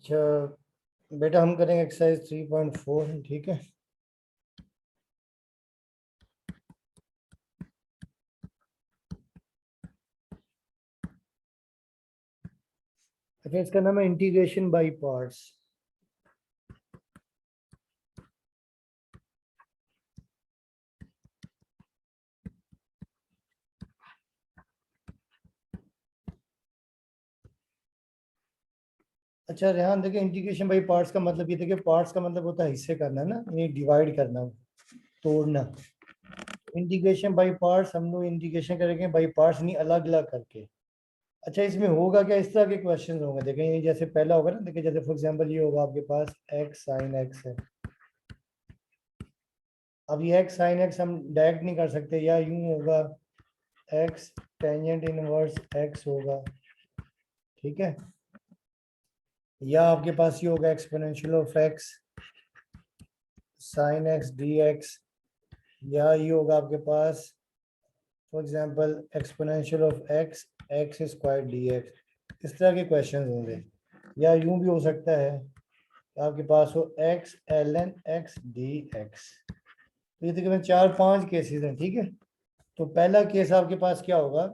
अच्छा बेटा, हम करेंगे एक्सरसाइज 3.4। ठीक है। अच्छा, इसका नाम है इंटीग्रेशन बाय पार्ट्स। अच्छा रेहान, देखिए इंटीग्रेशन बाय पार्ट्स का मतलब ये देखिए, पार्ट्स का मतलब होता है हिस्से करना ना, ये डिवाइड करना, तोड़ना। इंटीग्रेशन बाय पार्ट्स हम लोग इंटीग्रेशन करेंगे बाय पार्ट्स, नहीं अलग अलग करके। अच्छा, इसमें होगा क्या, इस तरह के क्वेश्चन होंगे। देखें ये जैसे पहला होगा ना, देखिए जैसे फॉर एग्जांपल ये होगा आपके पास एक्स साइन एक्स है। अब ये एक्स साइन एक्स हम डायरेक्ट नहीं कर सकते, या यूं होगा एक्स टेंजेंट इनवर्स एक्स होगा। ठीक है। या आपके पास ये होगा exponential of x sine x d x. या ये होगा आपके पास for example exponential of x x square d x. इस तरह के क्वेश्चंस होंगे। या यूं भी हो सकता है कि आपके पास हो x l n x d x. तो ये तकरीबन 4-5 केसेस हैं। ठीक है। तो पहला केस आपके पास क्या होगा,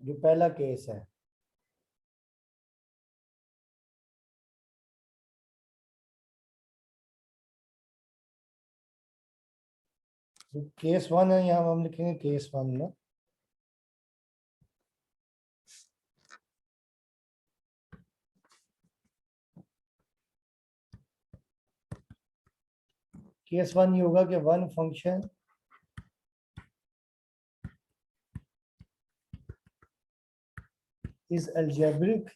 जो पहला केस है, जो केस वन है, यहाँ हम लिखेंगे केस वन में। केस वन ये होगा कि one function is algebraic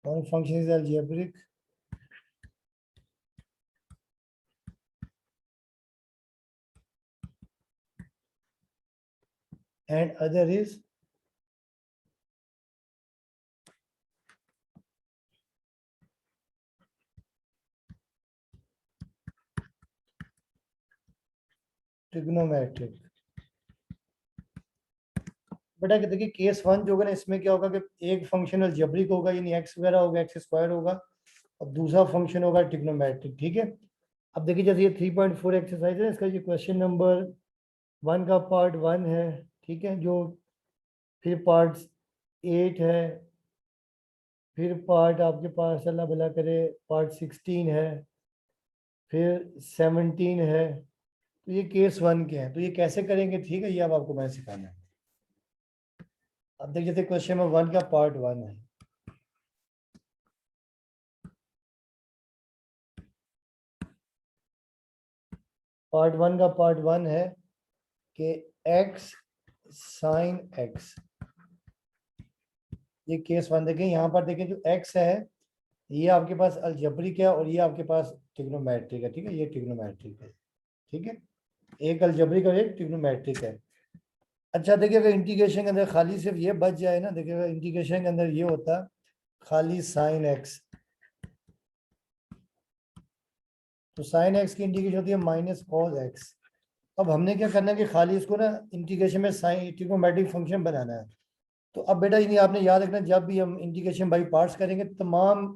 one function is algebraic and other is trigonometric। बेटा कि देखिए केस वन जो होगा ना, इसमें क्या होगा कि एक फंक्शन अलजेब्रिक होगा, यानी एक्स वगैरह होगा, एक्स स्क्वायर होगा, और दूसरा फंक्शन होगा ट्रिग्नोमेट्रिक। ठीक है। अब देखिए जैसे ये 3.4 एक्सरसाइज है, इसका ये क्वेश्चन नंबर वन का पार्ट वन है। ठीक है। जो फिर पार्ट 8 है, फिर पार्ट आपके पास अल्लाह भला करे पार्ट 16 है, फिर 17 है। तो ये केस वन के हैं। तो ये कैसे करेंगे, ठीक है, ये अब आपको मैं सिखाना है। अब देखिए जैसे क्वेश्चन नंबर वन का पार्ट वन है। पार्ट वन का पार्ट वन है कि एक्स साइन एक्स, ये केस वन। देखें यहाँ पर, देखें जो एक्स है ये आपके पास अलजेब्रिक है, और ये आपके पास ट्रिग्नोमेट्रिक है। ठीक है, ये ट्रिग्नोमेट्रिक है। ठीक है। एक अलजेब्रिक और एक ट्रिग्नोमेट्रिक है। अच्छा देखिए, अगर इंटीग्रेशन के अंदर खाली सिर्फ ये बच जाए ना, देखिए अगर इंटीग्रेशन के अंदर ये होता खाली साइन एक्स, तो साइन एक्स की इंटीग्रेशन होती है माइनस कॉस एक्स। अब हमने क्या करना है कि खाली इसको ना इंटीग्रेशन में साइन ट्रिग्नोमेट्रिक फंक्शन बनाना है। तो अब बेटा ये आपने याद रखना, जब भी हम इंटीग्रेशन बाई पार्ट्स करेंगे, तमाम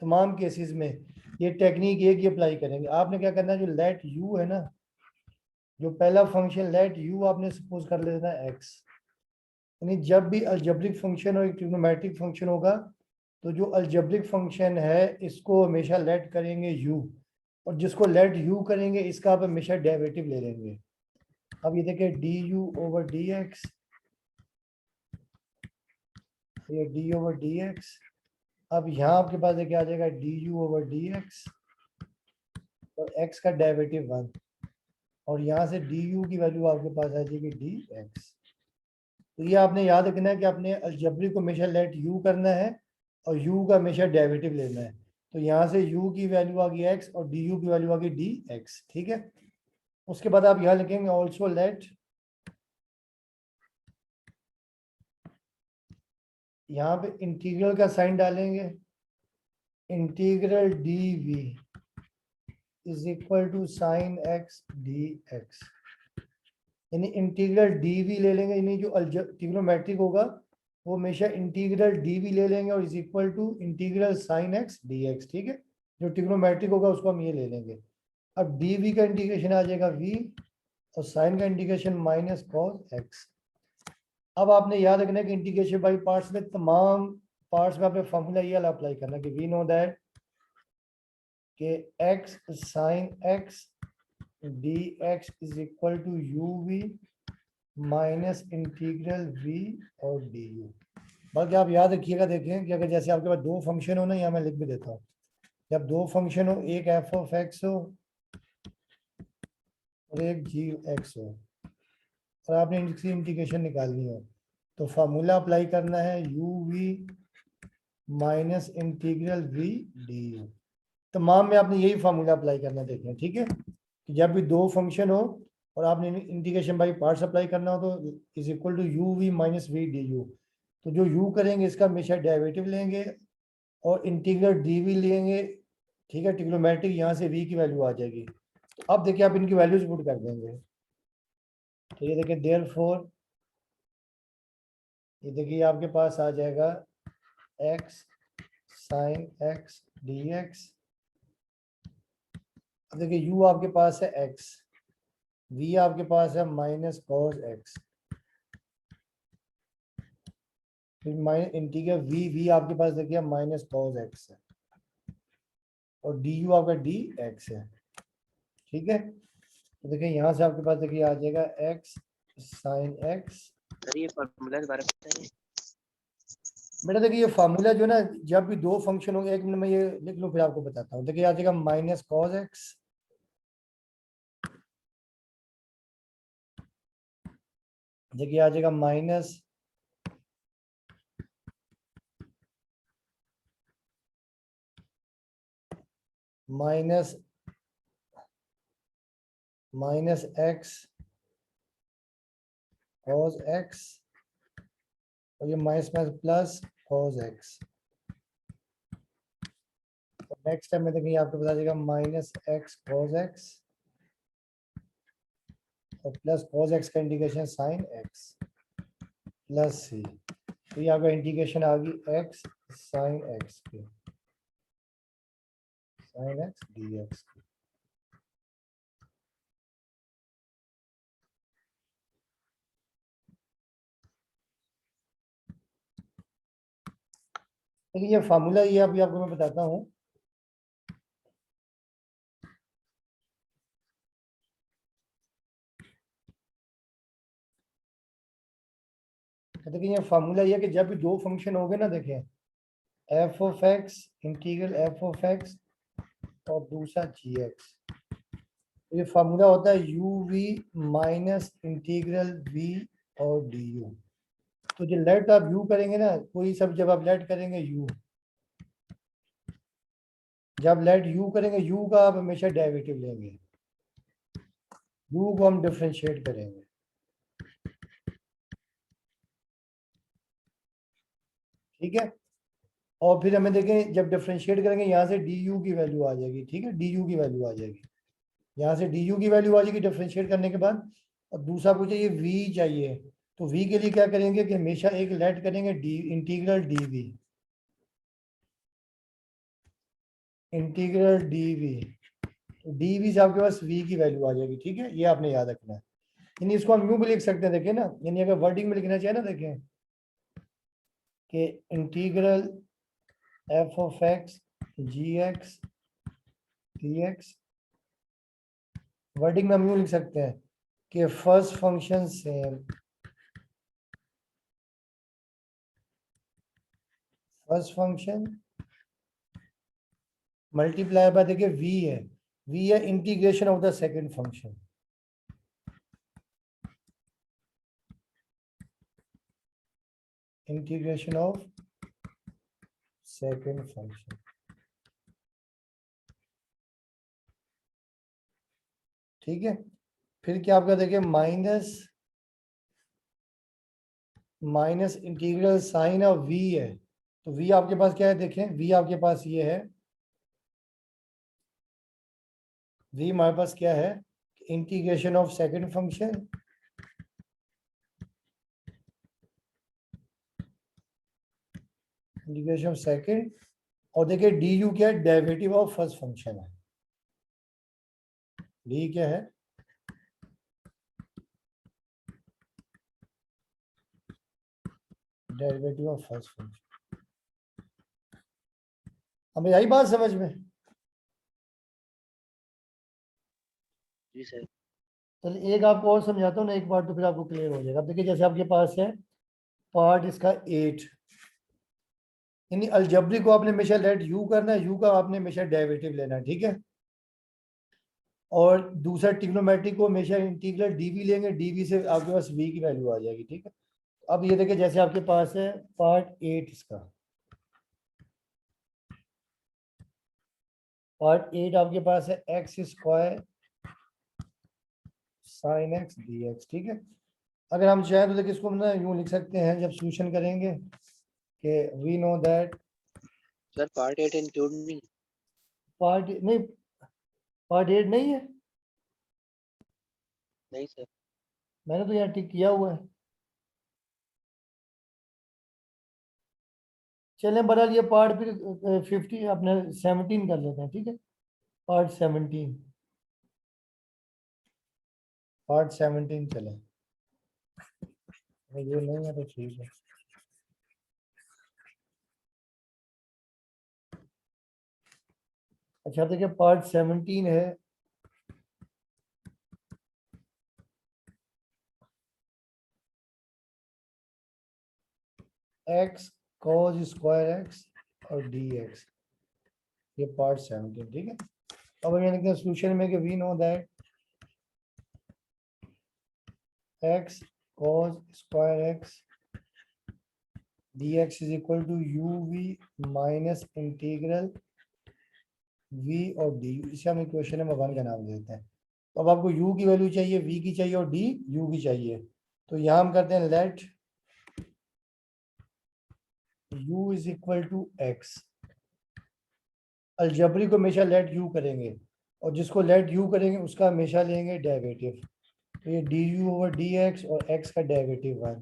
तमाम केसेस में ये टेक्निक एक ही अप्लाई करेंगे। आपने क्या करना है, जो लेट यू है ना, जो पहला फंक्शन लेट यू आपने सपोज कर लेना है एक्स। यानी जब भी अलजेब्रिक फंक्शन और एक ट्रिग्नोमेट्रिक फंक्शन होगा, तो जो अलजेब्रिक फंक्शन है इसको हमेशा लेट करेंगे यू, और जिसको लेट यू करेंगे इसका आप हमेशा डेरिवेटिव ले लेंगे। अब ये देखिए D you over D x, ये डी ओवर डी एक्स। अब यहाँ आपके पास क्या आ जाएगा, D you over D x, और एक्स का डेरिवेटिव वन, और यहाँ से डी यू की वैल्यू आपके पास आ जाएगी डी एक्स। तो ये आपने याद रखना है कि आपने अलजेब्रिक को हमेशा लेट यू करना है, और u का हमेशा डेरिवेटिव लेना है। तो यहाँ से u की वैल्यू आ गई x, और du की वैल्यू आ गई dx। ठीक है। उसके बाद आप यहाँ लिखेंगे ऑल्सो लेट, यहाँ पे इंटीग्रल का साइन डालेंगे, integral dv is equal to sine x d x, यानी इंटीग्रल डी वी ले लेंगे, यानी जो ट्रिग्नोमेट्रिक होगा वो हमेशा इंटीग्रल डी वी ले लेंगे और is equal to integral sine x d x. ठीक है, जो ट्रिग्नोमेट्रिक होगा उसको हम ये ले लेंगे। अब डी वी का इंटीग्रेशन आ जाएगा वी और साइन का इंटीग्रेशन माइनस कॉस एक्स। अब आपने याद रखना है कि इंटीग्रेशन बाई पार्ट्स में तमाम पार्ट्स में आपने फॉर्मूला ये वाला अप्लाई करना कि वी नो दैट कि x sine x d x is equal to u v minus integral v और डी यू। बाकी आप याद रखिएगा, देखें कि अगर जैसे आपके पास दो फंक्शन हो ना, यहाँ मैं लिख भी देता हूँ, जब दो फंक्शन हो, एक एफ ऑफ एक्स हो और एक जी एक्स हो, और आपने इनकी इंटीग्रेशन निकालनी हो, तो फार्मूला अप्लाई करना है u v minus integral v d u. तमाम में आपने यही फार्मूला अप्लाई करना, देखें ठीक है, कि जब भी दो फंक्शन हो और आपने इंटीग्रेशन बाई पार्ट्स अप्लाई करना हो तो is equal to u v minus v d u. तो जो यू करेंगे इसका हमेशा डेरिवेटिव लेंगे और इंटीग्रल डी वी लेंगे। ठीक है, ट्रिग्नोमेट्रिक यहाँ से वी की वैल्यू आ जाएगी। तो अब देखिए आप इनकी वैल्यूज पुट कर देंगे, तो ये देखिए देयरफॉर, ये देखिए आपके पास आ जाएगा x sine x d x. अब देखिए यू आपके पास है एक्स, वी आपके पास है माइनस कॉस एक्स, फिर माइनस इंटीग्रल वी आपके पास देखिए माइनस कॉस एक्स है और डी यू आपका डी एक्स है। ठीक है, तो देखिए यहाँ से आपके पास देखिए आ जाएगा एक्स साइन एक्स। ये फार्मूला दोबारा बताइए बेटा देखिए ये फार्मूला जो ना, जब भी दो फंक्शन होंगे, एक मिनट में ये लिख लूँ फिर आपको बताता हूँ। देखिए आ जाएगा माइनस कॉस एक्स, देखिए आ जाएगा minus minus minus x cos x और ये minus minus plus cos x. Next time में देखिए आपको बता देगा माइनस एक्स कॉस एक्स और प्लस कॉस एक्स का इंटीग्रेशन साइन एक्स प्लस सी। तो ये आपका इंटीग्रेशन आ गई एक्स साइन एक्स की, साइन एक्स डी एक्स की। देखिए ये फार्मूला ये अभी आपको मैं बताता हूँ। तो देखिए ये फार्मूला ये कि जब भी दो फंक्शन हो गए ना, देखें f of x integral f of x और दूसरा जी एक्स, तो ये फार्मूला होता है u v minus integral v और डी यू। तो जो लेट आप यू करेंगे ना, कोई सब जब आप लेट करेंगे यू, जब लेट यू करेंगे यू का आप हमेशा डेरिवेटिव लेंगे, यू को हम डिफरेंशिएट करेंगे। ठीक है, और फिर हमें देखें जब डिफरेंशिएट करेंगे यहाँ से डी यू की वैल्यू आ जाएगी। ठीक है, डी यू की वैल्यू आ जाएगी, यहाँ से डी यू की वैल्यू आ जाएगी डिफरेंशिएट करने के बाद। और दूसरा पूछे ये वी चाहिए, तो वी के लिए क्या करेंगे कि हमेशा एक लेट करेंगे d integral d v, integral d v, तो डी वी से आपके पास वी की वैल्यू आ जाएगी। ठीक है, ये आपने याद रखना है। यानी इसको हम यूं भी लिख सकते हैं, देखें ना, यानी अगर वर्डिंग में लिखना चाहिए ना, देखें कि integral f of x g x d x, wording में हम यूं लिख सकते हैं कि first function same, first function multiply by, देखिए वी है integration of the second function, integration of second function. ठीक है, फिर क्या आपका देखिए minus minus integral sine of v है, तो वी आपके पास क्या है, देखें वी आपके पास ये है v हमारे पास क्या है, integration of second function integration of second, और देखिए डी यू क्या है, डेरिवेटिव ऑफ फर्स्ट फंक्शन है। डी क्या है, डेरिवेटिव ऑफ फर्स्ट फंक्शन। हमें यही बात समझ में। जी सर। चल एक आपको और समझाता हूँ ना एक बार, तो फिर आपको क्लियर हो जाएगा। अब देखिए जैसे आपके पास है पार्ट इसका 8, यानी अलजबरी को आपने हमेशा लेट यू करना है, यू का आपने हमेशा डेरिवेटिव लेना है, ठीक है। और दूसरा ट्रिग्नोमेट्रिक को हमेशा इंटीग्रल डीवी लेंगे, डीवी से आपके पास वी की वैल्यू आ जाएगी, ठीक है। अब ये देखिए जैसे आपके पास है पार्ट 8 इसका, पार्ट 8 आपके पास है x square sine x d x, ठीक है। अगर हम चाहें तो देखिए इसको हम ना यूं लिख सकते हैं जब सोल्यूशन करेंगे कि we know that sir part 8 include नहीं? पार्ट नहीं, पार्ट 8 नहीं है, नहीं सर। मैंने तो यहाँ टिक किया हुआ है। चलें बहरहाल ये पार्ट फिर 50 अपने 17 कर लेते हैं, ठीक है। पार्ट 17, पार्ट 17 चले, ये नहीं है तो ठीक है। अच्छा देखिए पार्ट 17 है एक्स कॉज स्क्वायर एक्स और डी एक्स, ये पार्ट 17, ठीक है। अब हम ये लिखते हैं सोल्यूशन में कि we know that x cos square x d x is equal to u v minus integral v और डी, इसे हम इक्वेशन नंबर 1 का नाम देते हैं। तो अब आपको u की वैल्यू चाहिए, v की चाहिए और d u की चाहिए। तो यहाँ हम करते हैं let u is equal to x, algebra को हमेशा लेट u करेंगे और जिसको लेट u करेंगे उसका हमेशा लेंगे डेरिवेटिव। तो ये D you over D x और x का डेरिवेटिव 1,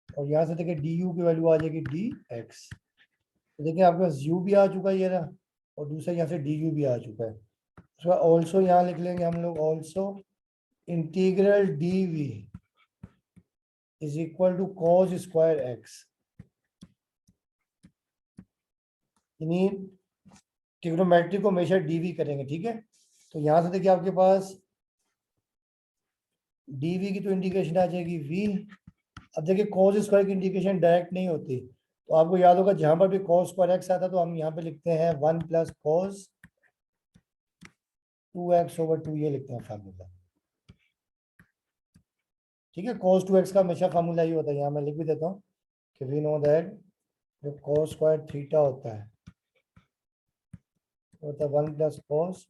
और यहाँ से देखिए डी यू की वैल्यू आ जाएगी डी एक्स। तो देखिए आपके पास u भी आ चुका है ये रहा, और दूसरा यहाँ से डी यू भी आ चुका है। उसका ऑल्सो यहाँ लिख लेंगे हम लोग, also integral d v is equal to cos square x, यानी ट्रिग्नोमेट्री को हमेशा डीवी करेंगे, ठीक है। तो यहाँ से देखिए आपके पास डीवी की तो इंटीग्रेशन आ जाएगी वी। अब देखिए कॉस स्क्वायर की इंटीग्रेशन डायरेक्ट नहीं होती, तो आपको याद होगा जहां पर भी कॉस स्क्वायर एक्स आता तो हम यहाँ पे लिखते हैं 1 प्लस कॉस 2x ओवर 2, ये लिखते हैं फार्मूला, ठीक है। cos 2x का हमेशा फार्मूला ही होता है, यहाँ मैं लिख भी देता हूँ कि वी नो दैट जो cos स्क्वायर थीटा होता है वो होता है 1 प्लस कॉस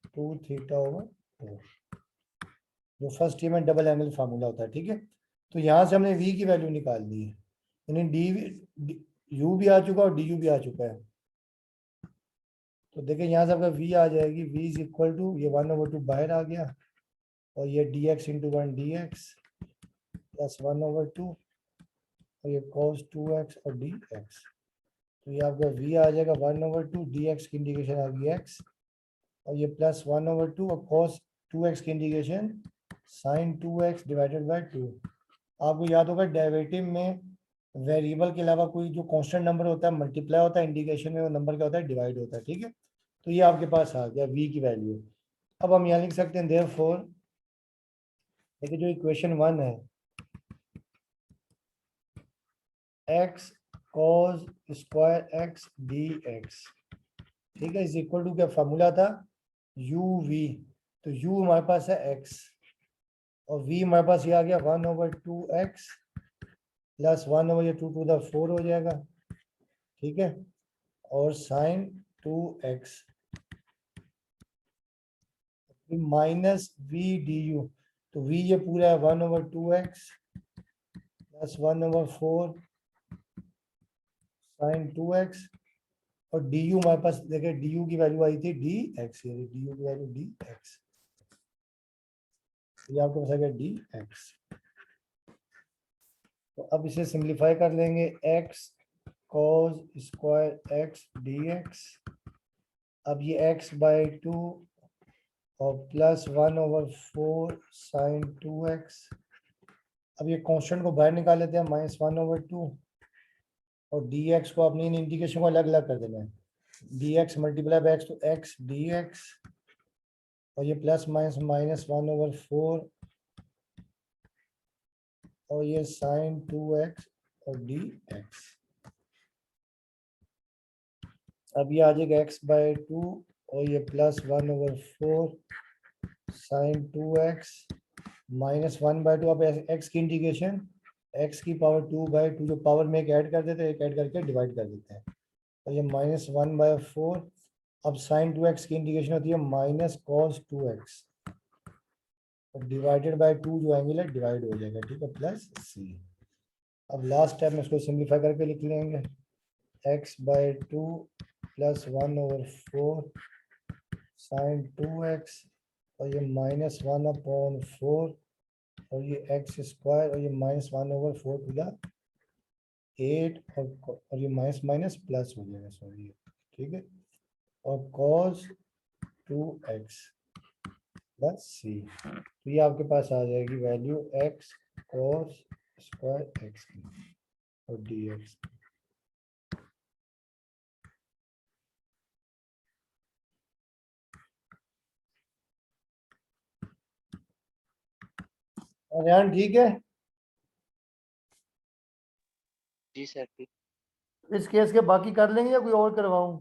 2 थीटा ओवर 4, जो फर्स्ट टीम में डबल एंगल फार्मूला होता है, ठीक है। तो यहाँ से हमने v की वैल्यू निकाल दी है, यानी डी यू भी आ चुका और डी यू भी आ चुका है। तो देखिए यहाँ से आपका v आ जाएगी, v इज इक्वल टू ये 1/2 बाहर आ गया, और ये dx इंटू 1 dx प्लस 1/2 और ये cos 2x और dx। तो ये आपका v आ जाएगा 1/2, dx की इंटीग्रेशन आ गई x, और ये प्लस 1/2 और cos 2x की integration sin 2x divided by 2। आपको याद होगा डेरिवेटिव में वेरिएबल के अलावा कोई जो कांस्टेंट नंबर होता है मल्टीप्लाई होता है, इंटीग्रेशन में वो नंबर क्या होता है, डिवाइड होता है, ठीक है। तो ये आपके पास आ गया v की वैल्यू। अब हम यहाँ लिख सकते हैं देयरफॉर, देखिए जो इक्वेशन 1 है x cos square x dx, ठीक है, इज इक्वल टू क्या फार्मूला था u v, तो u हमारे पास है x और v हमारे पास ये आ गया 1/2x प्लस 1/2 हो जाएगा, ठीक है, और sine 2x minus v du, तो v ये पूरा है 1/2x प्लस 1/4 साइन 2x और डी यू हमारे पास देखिए डी यू की वैल्यू आई थी डी एक्स, डी यू की वैल्यू डी एक्स, ये आपके पास आ गया डी एक्स। तो अब इसे सिंप्लीफाई कर लेंगे, x cos square x d x. अब ये एक्स बाई टू और प्लस 1/4 साइन 2x। अब ये कांस्टेंट को बाहर निकाल लेते हैं, -1/2 और dx को अपनी इन इंटीग्रेशन को अलग अलग कर देना है, dx मल्टीप्लाई बाय x तो x dx और ये प्लस माइनस -1/4 और ये साइन 2x और dx। अब ये आ जाएगा x/2 और ये प्लस 1/4 साइन 2x -1/2। अब x की इंटीग्रेशन x की पावर 2/2, जो पावर में एक ऐड कर देते हैं, एक ऐड करके डिवाइड कर देते हैं, और ये -1/4। अब साइन 2x की इंटीग्रेशन होती है माइनस कॉस 2x और डिवाइडेड बाय 2 जो एंगल है डिवाइड हो जाएगा, ठीक है, प्लस c। अब लास्ट टाइम इसको सिंप्लीफाई करके लिख लेंगे, x/2 प्लस 1/4 साइन 2x और ये -1/4 और ये एक्स स्क्वायर और ये -1/4 टू द 8 और ये माइनस माइनस प्लस हो जाएगा, सॉरी, ठीक है, और cos 2x प्लस c। तो ये आपके पास आ जाएगी value x cos square x की और dx। और यार ठीक है, जी सर ठीक। इस केस के बाकी कर लेंगे या कोई और करवाऊं?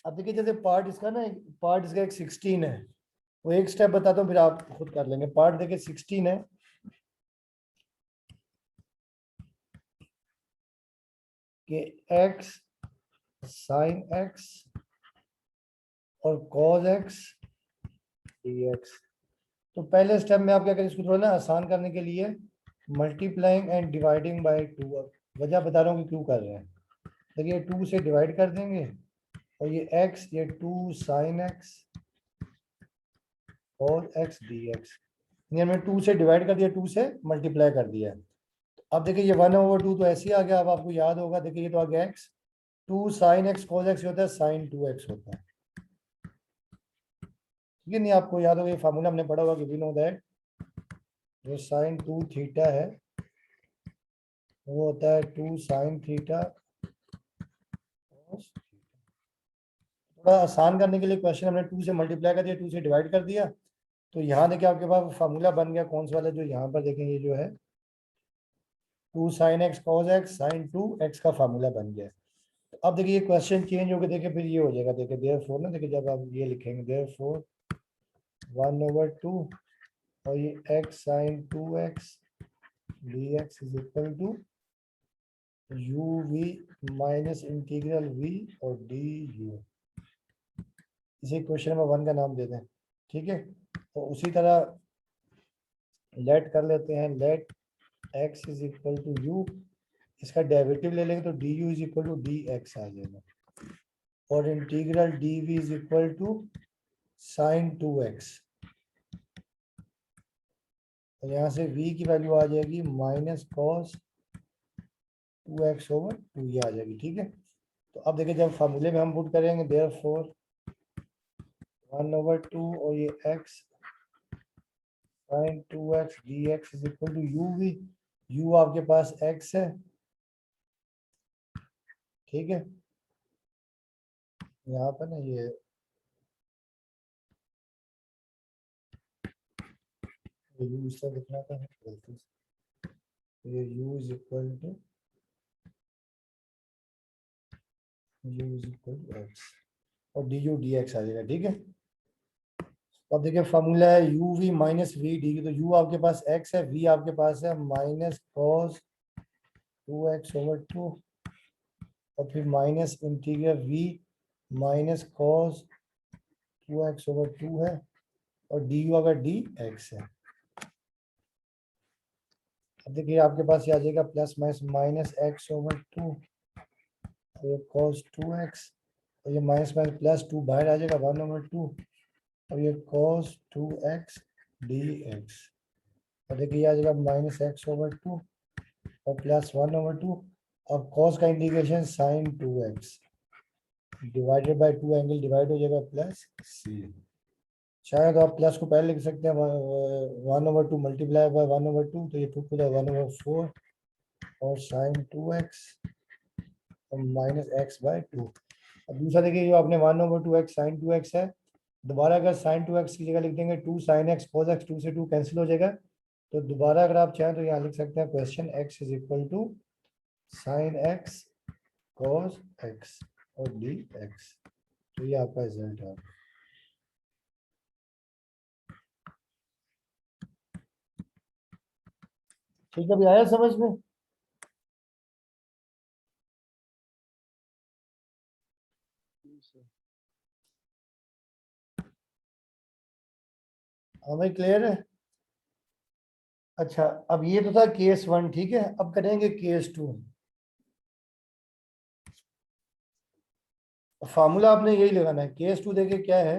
अब देखिए जैसे पार्ट इसका ना, पार्ट इसका एक 16 है, वो एक स्टेप बताता हूँ फिर आप खुद कर लेंगे। पार्ट देखिए 16 है कि x साइन x और cos x dx। तो पहले स्टेप में आप क्या करें, इसको थोड़ा ना आसान करने के लिए मल्टीप्लाइंग एंड डिवाइडिंग बाय 2, वजह बता रहा हूँ कि क्यों कर रहे हैं। देखिए 2 से डिवाइड कर देंगे और ये x, ये 2 साइन x और x dx, ये हमने 2 से डिवाइड कर दिया, 2 से मल्टीप्लाई कर दिया। अब देखिए ये 1/2 तो ऐसे ही आ गया। अब आपको याद होगा, देखिए ये तो आ गया x, 2 sine x cos x होता है, साइन 2x होता है, ठीक है। नहीं आपको याद होगा, ये फार्मूला हमने पढ़ा होगा कि वी नो दैट जो साइन 2 थीटा है वो होता है 2 साइन थीटा। थोड़ा आसान करने के लिए क्वेश्चन हमने 2 से मल्टीप्लाई कर दिया, 2 से डिवाइड कर दिया। तो यहाँ देखिए आपके पास फार्मूला बन गया, कौन सा वाला, जो यहाँ पर देखें ये जो है 2 sine x cos x sine 2x का फार्मूला बन गया। तो अब देखिए ये क्वेश्चन चेंज होकर देखिए फिर ये हो जाएगा, देखिए देयरफॉर ना, देखिए जब आप ये लिखेंगे देयरफॉर 1/2 और ये x sine 2x dx is equal to u v minus integral v और du। इसे क्वेश्चन नंबर 1 का नाम देते हैं, ठीक है। तो उसी तरह लेट कर लेते हैं, let x is equal to u, इसका डेरिवेटिव ले लेंगे तो du is equal to dx आ जाएगा और इंटीग्रल dv is equal to sine 2x। तो यहाँ से v की वैल्यू आ जाएगी माइनस कॉस 2x/2, ये आ जाएगी, ठीक है। तो अब देखिए जब फार्मूले में हम पुट करेंगे देयरफॉर 1/2 और ये x sine 2x dx is equal to uv, u आपके पास x है, ठीक है। यहाँ पर ना ये u इस तरह लिखना था गलती से, ये u is equal to x और du dx आ जाएगा, ठीक है। अब देखिए फॉर्मूला है u v minus v d, तो u आपके पास x है, v आपके पास है माइनस कॉस 2x/2 और फिर minus integral v minus cos 2x/2 है और du अगर dx है। अब देखिए आपके पास ये आ जाएगा प्लस माइनस एक्स ओवर 2, और ये cos 2x, और ये माइनस माइनस प्लस 2 बाहर आ जाएगा 1/2, और ये cos 2x dx, और देखिए ये आ जाएगा माइनस एक्स ओवर 2 और प्लस 1/2, और cos का integration sin 2x divided by 2, angle divide हो जाएगा प्लस c। चाहे तो आप प्लस को पहले लिख सकते हैं 1/2 मल्टीप्लाई बाय 1/2, तो ये 2 को 1/4 और sin 2x और माइनस एक्स बाय 2। अब दूसरा देखिए जो आपने 1/2x sin 2x है, दोबारा अगर sin 2x की जगह लिख देंगे 2 sin x cos x, 2 से 2 कैंसिल हो जाएगा, तो दोबारा अगर आप चाहें तो यहाँ लिख सकते हैं question x is equal to sin x cos x और dx। तो ये आपका रिजल्ट है। ठीक है, अभी आया समझ में? हमें क्लियर है? अच्छा, अब ये तो था केस 1, ठीक है, अब करेंगे केस 2। फार्मूला आपने यही लगाना है। केस 2 देखिए क्या है,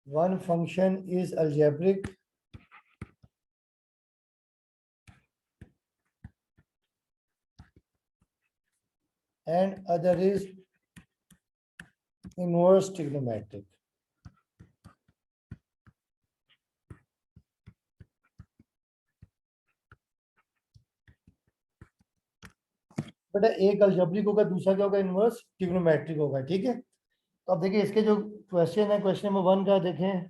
one function is algebraic and other is inverse trigonometric. बेटा एक अलजेब्रिक होगा, दूसरा क्या होगा, इनवर्स ट्रिग्नोमेट्रिक होगा, ठीक है। तो अब देखिए इसके जो क्वेश्चन है, क्वेश्चन नंबर 1 का देखें,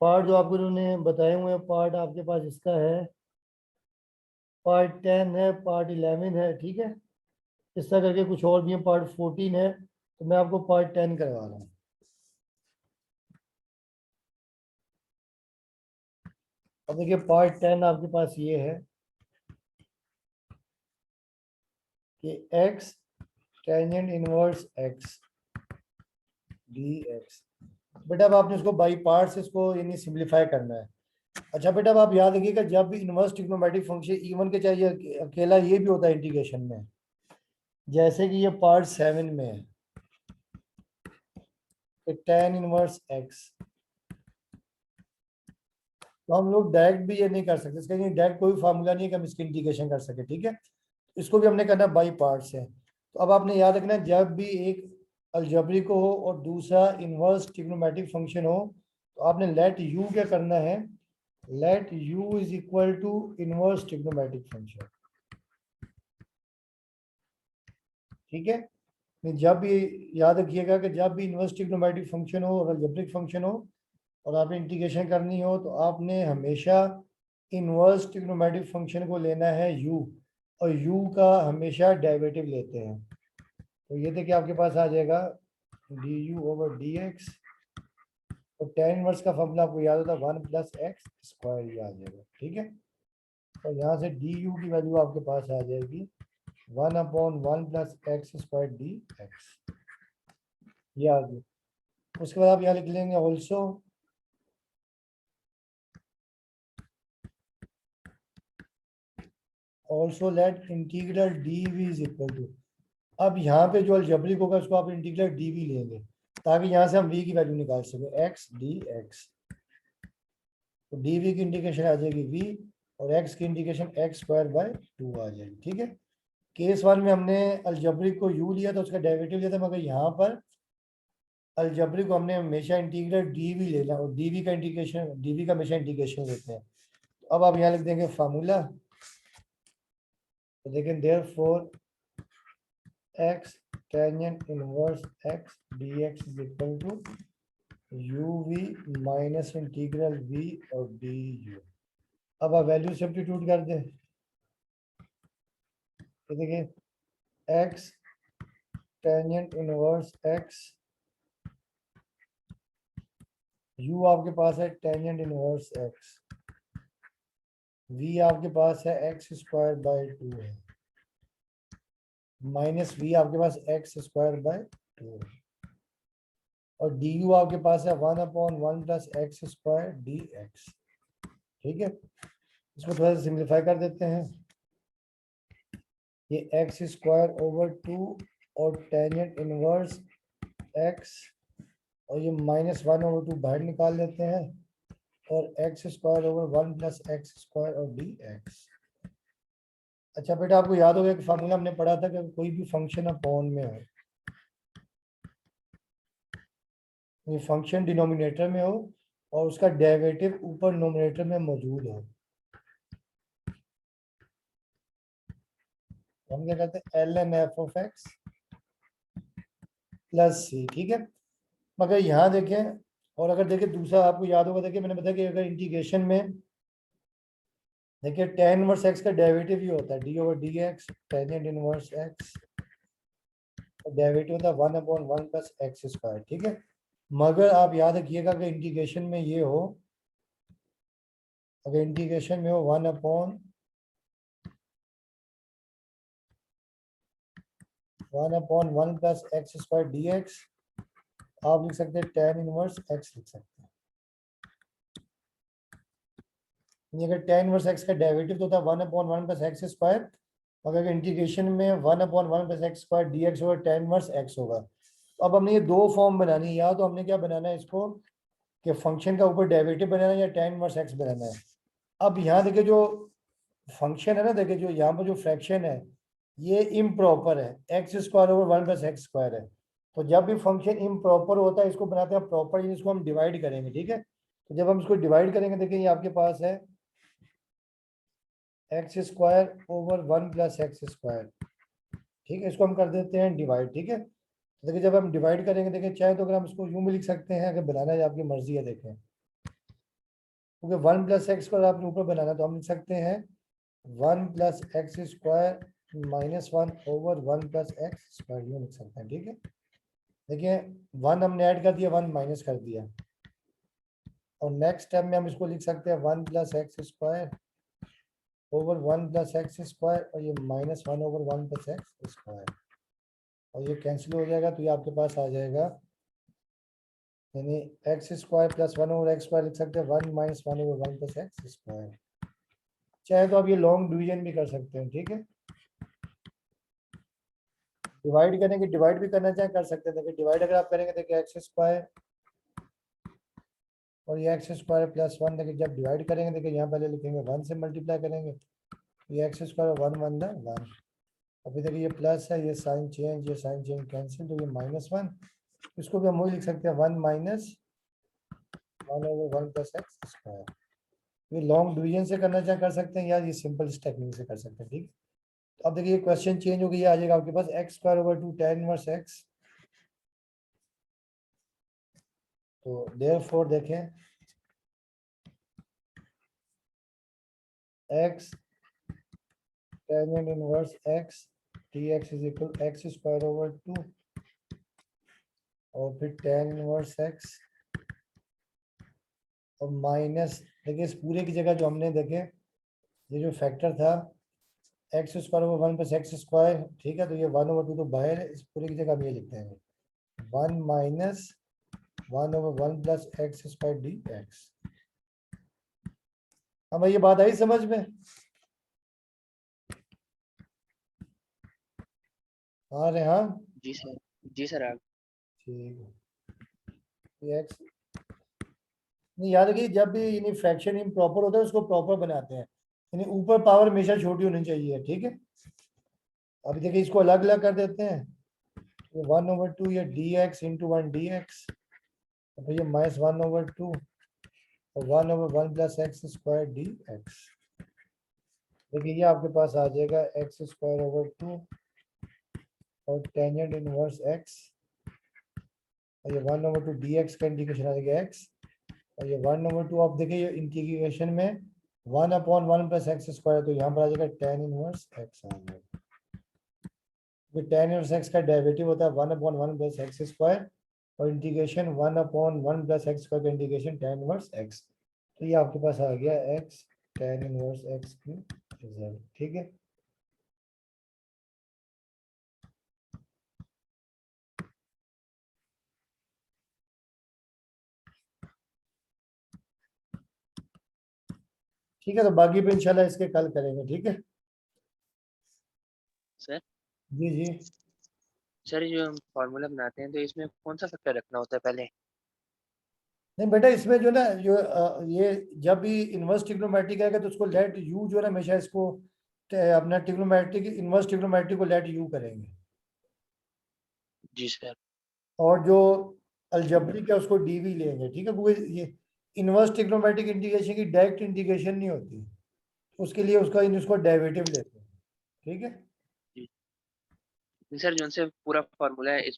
पार्ट जो आपको उन्होंने बताए हुए हैं, पार्ट आपके पास इसका है, पार्ट 10 है, पार्ट 11 है, ठीक है। इस तरह करके कुछ और भी है, पार्ट 14 है, तो मैं आपको पार्ट 10 करवा रहा हूँ। अब देखिए पार्ट 10 आपके पास ये है कि x tangent inverse x dx। बेटा अब आपने इसको बाई पार्ट्स इसको यानी सिंप्लीफाई करना है। अच्छा बेटा अब आप याद रखिएगा, जब भी इनवर्स ट्रिग्नोमेट्रिक फंक्शन इवन के चाहिए अकेला ये भी होता है इंटीग्रेशन में, जैसे कि ये पार्ट 7 में है कि tan इनवर्स x, तो हम लोग डायरेक्ट भी ये नहीं कर सकते, इसका डायरेक्ट कोई फार्मूला नहीं है कि हम इसकी इंटीग्रेशन कर सके, ठीक है। इसको भी हमने करना बाई पार्ट्स है। तो अब आपने याद रखना, जब भी एक अलजेब्रिक हो और दूसरा इनवर्स ट्रिग्नोमेट्रिक फंक्शन हो, तो आपने लेट u क्या करना है, let u is equal to inverse trigonometric function, ठीक है। जब भी याद रखिएगा कि जब भी इनवर्स ट्रिग्नोमेट्रिक फंक्शन हो और अलजेब्रिक फंक्शन हो और आपने इंटीग्रेशन करनी हो, तो आपने हमेशा इनवर्स ट्रिग्नोमेट्रिक फंक्शन को लेना है u, और u का हमेशा डेरिवेटिव लेते हैं। तो ये देखिए आपके पास आ जाएगा du/dx, और tan इनवर्स का फॉर्मूला आपको याद होता है 1 + x² ये आ जाएगा, ठीक है। और यहाँ से du की वैल्यू आपके पास आ जाएगी 1/1 + x² dx, ये आ गई। उसके बाद आप यहाँ लिख लेंगे also let integral dv is equal to, अब यहाँ पे जो अलजेब्रिक होगा उसको आप इंटीग्रल dv लेंगे, ताकि यहाँ से हम v की वैल्यू निकाल सके x dx। तो dv की इंटीग्रेशन आ जाएगी v, और x की इंटीग्रेशन x²/2 आ जाएगी, ठीक है। केस 1 में हमने अलजेब्रिक को u लिया था, उसका डेरिवेटिव लिया था, मगर यहाँ पर अलजेब्रिक को हमने हमेशा इंटीग्रल dv लेना, और dv का हमेशा इंटीग्रेशन लेते हैं। तो अब आप यहाँ लिख देंगे फार्मूला, तो देखें therefore x tangent inverse x dx is equal to uv minus integral v और du। अब आप वैल्यू सब्स्टिट्यूट कर दें, तो देखिए x tangent inverse x, u आपके पास है टेंजेंट इनवर्स x, v आपके पास है x² / 2 है, माइनस वी आपके पास एक्स स्क्वायर बाय 2 और डी यू आपके पास है 1/1 plus x square d x. ठीक है, इसको थोड़ा सा सिंप्लीफाई कर देते हैं। ये एक्स स्क्वायर ओवर 2 और टेंजेंट इनवर्स एक्स और ये -1/2 बाहर निकाल लेते हैं और x square over 1 plus x square और डी एक्स। अच्छा बेटा, आपको याद होगा कि फार्मूला हमने पढ़ा था कि कोई भी फंक्शन अपॉन में हो, ये फंक्शन डिनोमिनेटर में हो और उसका डेरिवेटिव ऊपर नोमिनेटर में मौजूद हो, हम क्या कहते हैं L N F of x plus C. ठीक है, मगर यहाँ देखें, और अगर देखें दूसरा आपको याद होगा, देखिए मैंने बताया कि अगर इंटीग्रेशन में देखिए tan इनवर्स एक्स का डेरिवेटिव ही होता है D over D x, tangent inverse x derivative होता है 1/1 प्लस एक्स स्क्वायर। ठीक है, मगर आप याद रखिएगा कि इंटीग्रेशन में ये हो, अगर इंटीग्रेशन में हो 1/1 plus x square d x, आप लिख सकते हैं tan इनवर्स एक्स लिख सकते हैं। ये अगर tan इनवर्स एक्स का डेरिवेटिव तो होता है 1/1 प्लस एक्स स्क्वायर, अगर इंटीग्रेशन में 1/1 plus x square d x होगा tan इनवर्स एक्स होगा। तो अब हमने ये दो फॉर्म बनानी है, या तो हमने क्या बनाना है इसको कि फंक्शन का ऊपर डेरिवेटिव बनाना है या tan इनवर्स एक्स बनाना है। अब यहाँ देखिए जो फंक्शन है ना, देखिए जो यहाँ पर जो फ्रैक्शन है ये इम्प्रॉपर है, x square over 1 plus x square है। तो जब भी फंक्शन इम्प्रॉपर होता है इसको बनाते हैं प्रॉपर, यानी इसको हम डिवाइड करेंगे। ठीक है, तो जब हम इसको डिवाइड करेंगे, देखिए ये आपके पास है x square over 1 plus x square. ठीक है, इसको हम कर देते हैं डिवाइड। ठीक है, तो देखिए जब हम डिवाइड करेंगे, देखिए चाहे तो अगर हम इसको यूं भी लिख सकते हैं, अगर बनाना है आपकी मर्जी है, देखें क्योंकि 1 प्लस एक्स को आपने ऊपर बनाना तो हम लिख सकते हैं 1 plus x square -1 over 1 plus x square, यूं लिख सकते हैं। ठीक है, देखिए 1 हमने ऐड कर दिया, 1 माइनस कर दिया, और नेक्स्ट स्टेप में हम इसको लिख सकते हैं 1 plus x square over 1 plus x square और ये -1 ओवर 1 प्लस एक्स स्क्वायर, और ये कैंसिल हो जाएगा तो ये आपके पास आ जाएगा, यानी x square plus 1 over x square लिख सकते हैं 1 -1 ओवर 1 प्लस एक्स स्क्वायर। चाहे तो आप ये लॉन्ग डिवीजन भी कर सकते हैं। ठीक है, डिवाइड करने की डिवाइड भी करना चाहे कर सकते हैं। देखिए डिवाइड अगर आप करेंगे, देखिए एक्स स्क्वायर और ये एक्स स्क्वायर प्लस 1, देखिए जब डिवाइड करेंगे, देखिए यहाँ पहले लिखेंगे 1 से मल्टीप्लाई करेंगे, ये एक्स स्क्वायर 1 1 1, अभी देखिए ये प्लस है, ये साइन चेंज, ये साइन चेंज कैंसिल, तो ये -1, इसको भी हम वही लिख सकते हैं 1 -1 ओवर 1 प्लस एक्स स्क्वायर। ये लॉन्ग डिवीजन से करना चाहे कर सकते हैं या ये सिंपल टेक्निक से कर सकते हैं। ठीक, तो अब देखिए क्वेश्चन चेंज हो गया, आ जाएगा आपके पास x square over 2 tan inverse x. तो देयरफॉर देखें x tan inverse x dx is equal x square over 2 और फिर tan इनवर्स x और माइनस, देखिए इस पूरे की जगह जो हमने देखे ये जो फैक्टर था x square over 1 plus x square, ठीक है, तो ये 1 ओवर 2 तो बाहर है, इस पूरे की जगह हम ये लिखते हैं 1 -1 over 1 plus x square d x. अब ये बात आई समझ में? हाँ रे हाँ, जी सर। जी सर आप। ठीक है, ये एक्स नहीं याद रखिए, जब भी यानी फ्रैक्शन इम्प्रॉपर होता है उसको प्रॉपर बनाते हैं, यानी ऊपर पावर हमेशा छोटी होनी चाहिए। ठीक है, अभी देखिए इसको अलग अलग कर देते हैं, ये 1 ओवर 2 ये D x into 1 D x, तो ये -1 ओवर 2 और 1 over 1 plus x square d x. देखिए ये आपके पास आ जाएगा एक्स स्क्वायर ओवर 2 और टेंजेंट इनवर्स एक्स और ये 1 ओवर 2 डी एक्स का इंटीग्रेशन आ जाएगा एक्स और ये 1 ओवर 2, आप देखिए ये इंटीग्रेशन में 1/1 प्लस एक्स स्क्वायर, तो यहाँ पर आ जाएगा tan इनवर्स एक्स आ जाएगा। tan इनवर्स एक्स का डेरिवेटिव होता है 1/1 प्लस एक्स स्क्वायर और इंटीग्रेशन 1/1 प्लस एक्स स्क्वायर का इंटीग्रेशन tan इनवर्स एक्स, तो ये आपके पास आ गया एक्स tan इनवर्स एक्स की रिजल्ट। ठीक है, ठीक है, तो बाकी पे इंशाल्लाह इसके कल करेंगे, ठीक है। सर जी जी। सर ये जो हम फार्मूला बनाते हैं तो इसमें कौन सा फैक्टर रखना होता है पहले? नहीं बेटा, इसमें जो ना जो ये जब भी इनवर्स ट्रिग्नोमेट्रिक आएगा तो उसको लेट यू जो है ना हमेशा इसको अपना ट्रिग्नोमेट्रिक इनवर्स ट्रिग्नोमेट्रिक को लेट यू करेंगे, जी सर। और जो अलजेब्रिक है उसको डीवी लेंगे, ठीक है, क्योंकि ये इनवर्स ट्रिग्नोमेट्रिक इंटीग्रेशन की डायरेक्ट इंटीग्रेशन नहीं होती, उसके लिए उसको डेरिवेटिव लेते हैं, ठीक है। जी सर जो उनसे पूरा फार्मूला है इस